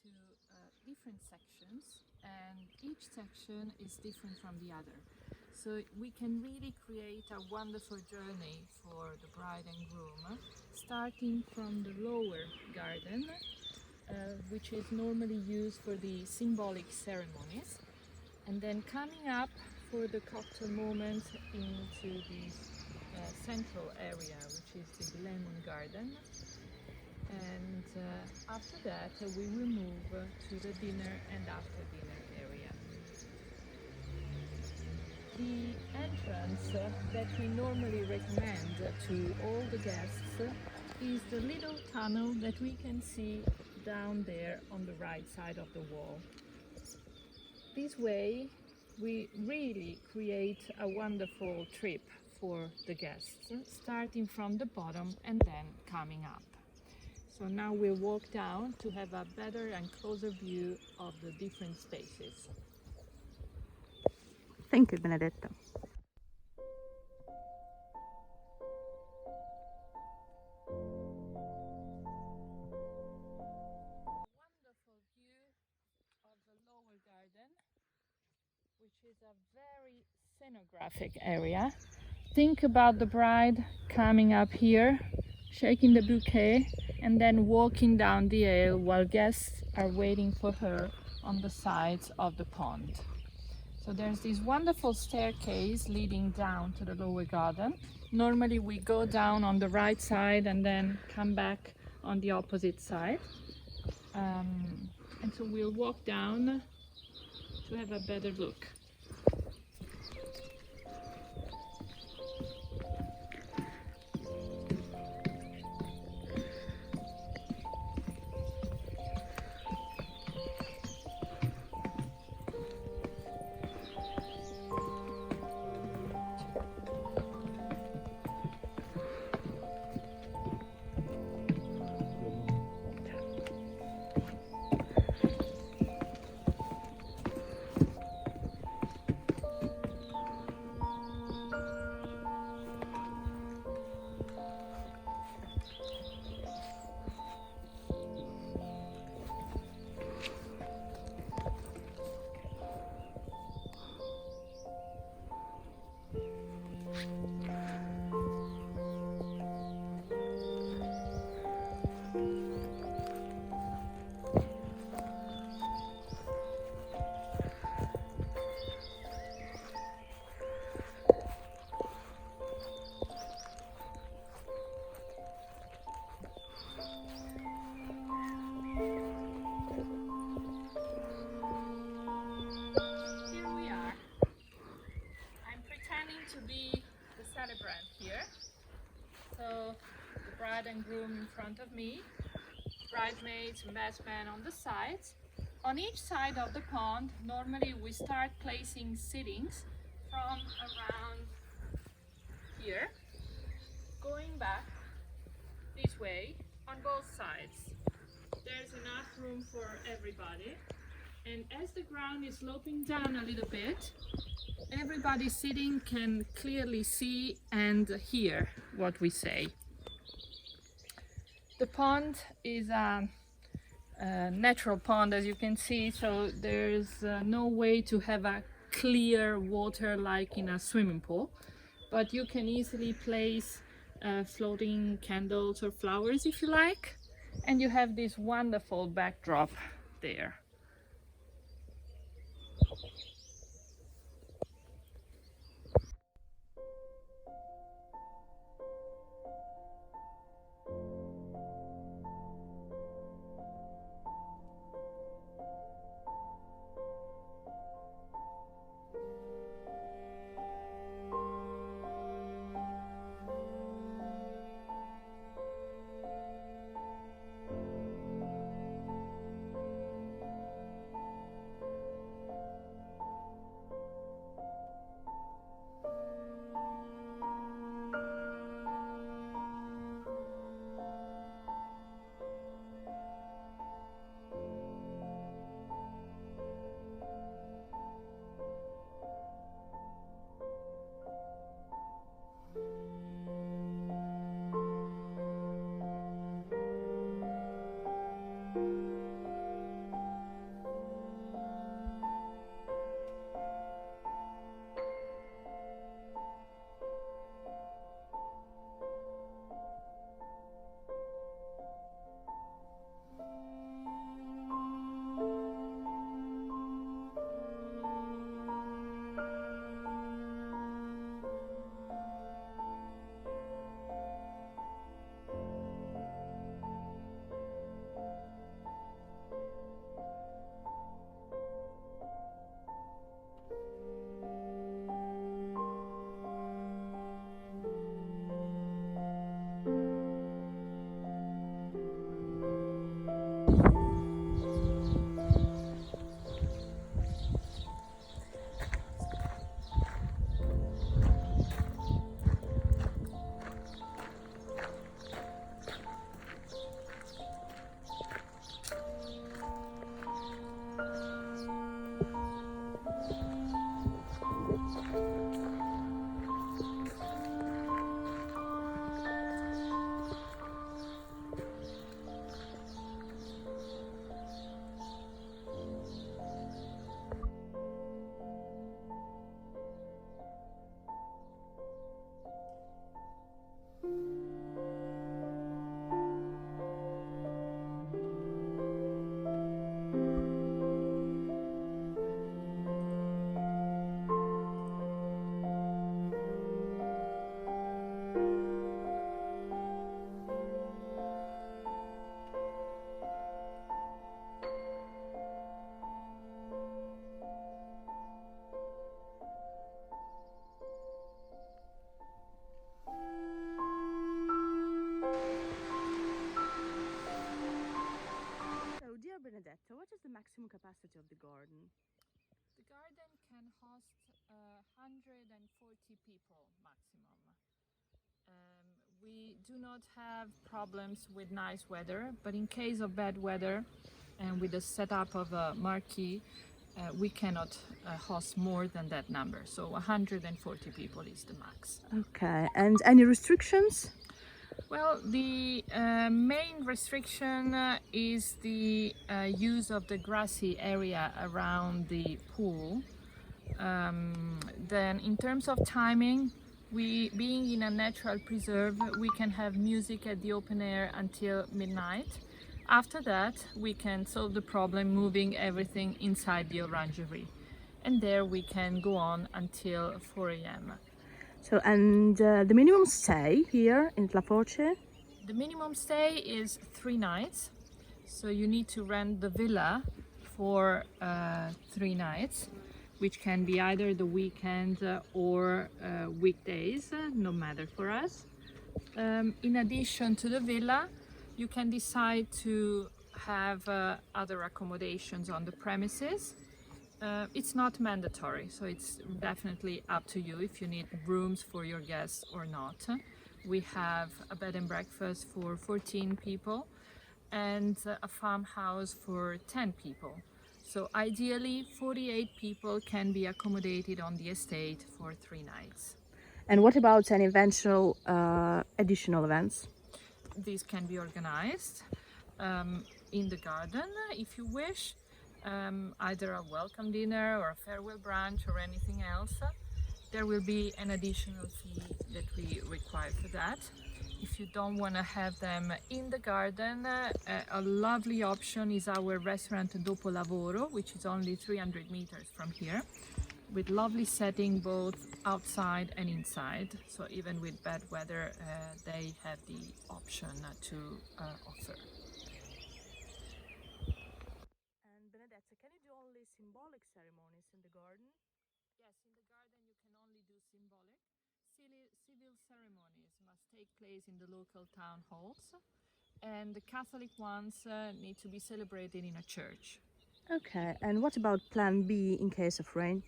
into different sections, and each section is different from the other. So we can really create a wonderful journey for the bride and groom, starting from the lower garden, which is normally used for the symbolic ceremonies, and then coming up for the cocktail moment into this central area, which is the lemon garden. And after that we will move to the dinner and after dinner area. The entrance that we normally recommend to all the guests is the little tunnel that we can see down there on the right side of the wall. This way we really create a wonderful trip for the guests, starting from the bottom and then coming up. So now we'll walk down to have a better and closer view of the different spaces. Thank you, Benedetta. Wonderful view of the lower garden, which is a very scenographic area. Think about the bride coming up here, shaking the bouquet, and then walking down the aisle while guests are waiting for her on the sides of the pond. So there's this wonderful staircase leading down to the lower garden. Normally we go down on the right side and then come back on the opposite side. And so we'll walk down to have a better look. To be the celebrant here. So the bride and groom in front of me, bridesmaids and best man on the sides. On each side of the pond, normally we start placing sittings from around here, going back this way on both sides. There's enough room for everybody, and as the ground is sloping down a little bit, everybody sitting can clearly see and hear what we say. The pond is a natural pond, as you can see, so there's no way to have a clear water like in a swimming pool, but you can easily place floating candles or flowers if you like, and you have this wonderful backdrop there. Benedetta, what is the maximum capacity of the garden? The garden can host 140 people maximum. We do not have problems with nice weather, but in case of bad weather and with the setup of a marquee, we cannot host more than that number. So 140 people is the max. Okay, and any restrictions? Well, the main restriction is the use of the grassy area around the pool. Then in terms of timing, we being in a natural preserve, we can have music at the open air until midnight. After that, we can solve the problem moving everything inside the orangery. And there we can go on until 4 a.m. So, and the minimum stay here in La Foce? The minimum stay is 3 nights. So you need to rent the villa for 3 nights, which can be either the weekend or weekdays, no matter for us. In addition to the villa, you can decide to have other accommodations on the premises. It's not mandatory, so it's definitely up to you if you need rooms for your guests or not. We have a bed and breakfast for 14 people and a farmhouse for 10 people. So ideally, 48 people can be accommodated on the estate for 3 nights. And what about any eventual additional events? These can be organized in the garden if you wish, either a welcome dinner or a farewell brunch or anything else. There will be an additional fee that we require for that. If you don't want to have them in the garden, a lovely option is our restaurant Dopo Lavoro, which is only 300 meters from here, with lovely setting both outside and inside. So even with bad weather, they have the option to offer. And Benedetta, can you do only symbolic ceremonies in the garden? Yes, in the garden you can only do symbolic. Civil ceremonies must take place in the local town halls, and the Catholic ones need to be celebrated in a church. Okay, and what about plan B in case of rain?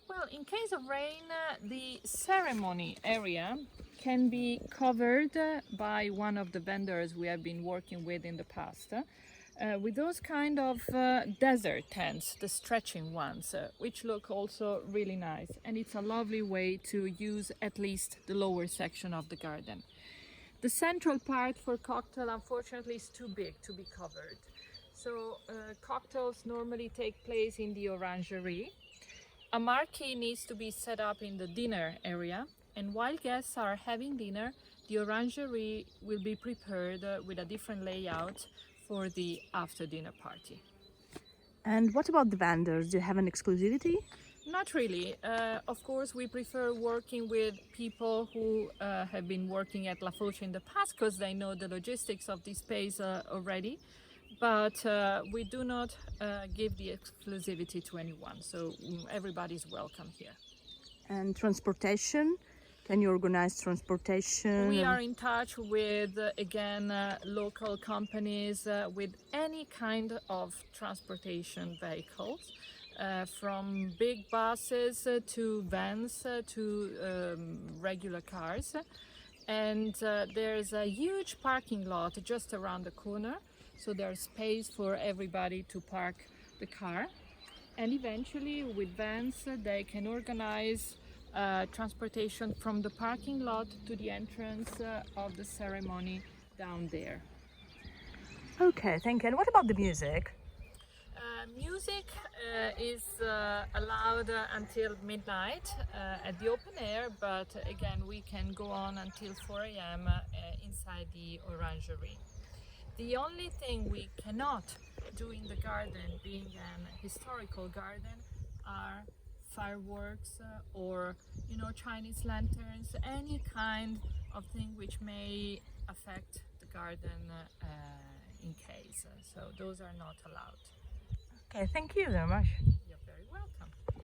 Well, in case of rain, the ceremony area can be covered by one of the vendors we have been working with in the past. With those kind of desert tents, the stretching ones, which look also really nice. And it's a lovely way to use at least the lower section of the garden. The central part for cocktail, unfortunately, is too big to be covered. So cocktails normally take place in the orangery. A marquee needs to be set up in the dinner area. And while guests are having dinner, the orangery will be prepared with a different layout for the after dinner party. And what about the vendors? Do you have an exclusivity? Not really. Of course, we prefer working with people who have been working at La Foce in the past because they know the logistics of this space already. But we do not give the exclusivity to anyone, so everybody's welcome here. And transportation? Can you organize transportation? We are in touch with, again, local companies with any kind of transportation vehicles, from big buses to vans to regular cars. And there's a huge parking lot just around the corner, so there's space for everybody to park the car. And eventually, with vans, they can organize transportation from the parking lot to the entrance of the ceremony down there. Okay, thank you. And what about the music? Music is allowed until midnight at the open air, but again we can go on until 4 a.m. Inside the orangery. The only thing we cannot do in the garden, being an historical garden, are fireworks or Chinese lanterns, any kind of thing which may affect the garden in case. So those are not allowed. Okay, thank you very much. You're very welcome.